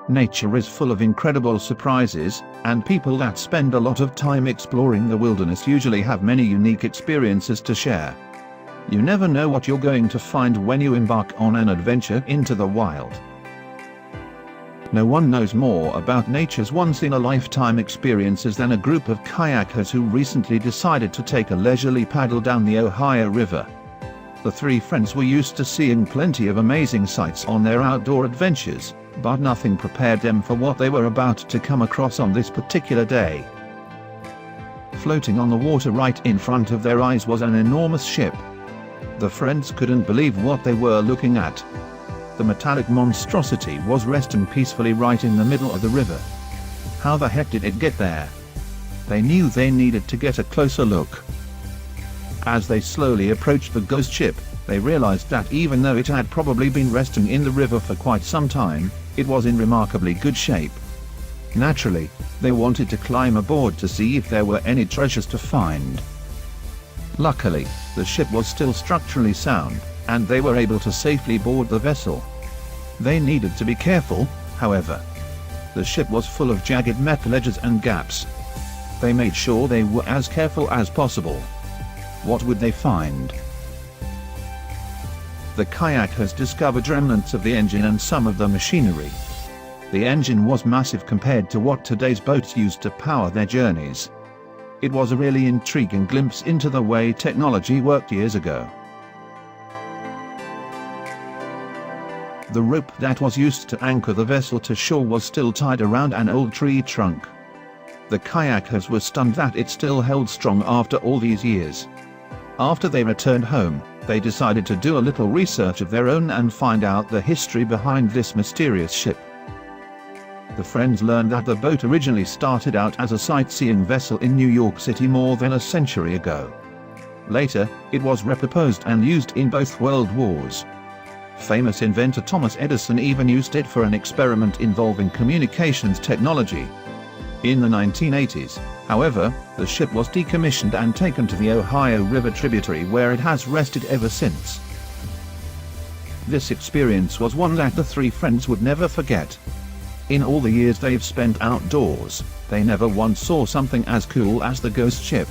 Nature is full of incredible surprises, and people that spend a lot of time exploring the wilderness usually have many unique experiences to share. You never know what you're going to find when you embark on an adventure into the wild. No one knows more about nature's once-in-a-lifetime experiences than a group of kayakers who recently decided to take a leisurely paddle down the Ohio River. The three friends were used to seeing plenty of amazing sights on their outdoor adventures, but nothing prepared them for what they were about to come across on this particular day. Floating on the water right in front of their eyes was an enormous ship. The friends couldn't believe what they were looking at. The metallic monstrosity was resting peacefully right in the middle of the river. How the heck did it get there? They knew they needed to get a closer look. As they slowly approached the ghost ship, they realized that even though it had probably been resting in the river for quite some time, it was in remarkably good shape. Naturally, they wanted to climb aboard to see if there were any treasures to find. Luckily, the ship was still structurally sound, and they were able to safely board the vessel. They needed to be careful, however. The ship was full of jagged metal edges and gaps. They made sure they were as careful as possible. What would they find? The kayakers discovered remnants of the engine and some of the machinery. The engine was massive compared to what today's boats use to power their journeys. It was a really intriguing glimpse into the way technology worked years ago. The rope that was used to anchor the vessel to shore was still tied around an old tree trunk. The kayakers were stunned that it still held strong after all these years. After they returned home, they decided to do a little research of their own and find out the history behind this mysterious ship. The friends learned that the boat originally started out as a sightseeing vessel in New York City more than a century ago. Later, it was repurposed and used in both World Wars. Famous inventor Thomas Edison even used it for an experiment involving communications technology. In the 1980s, however, the ship was decommissioned and taken to the Ohio River tributary where it has rested ever since. This experience was one that the three friends would never forget. In all the years they've spent outdoors, they never once saw something as cool as the ghost ship.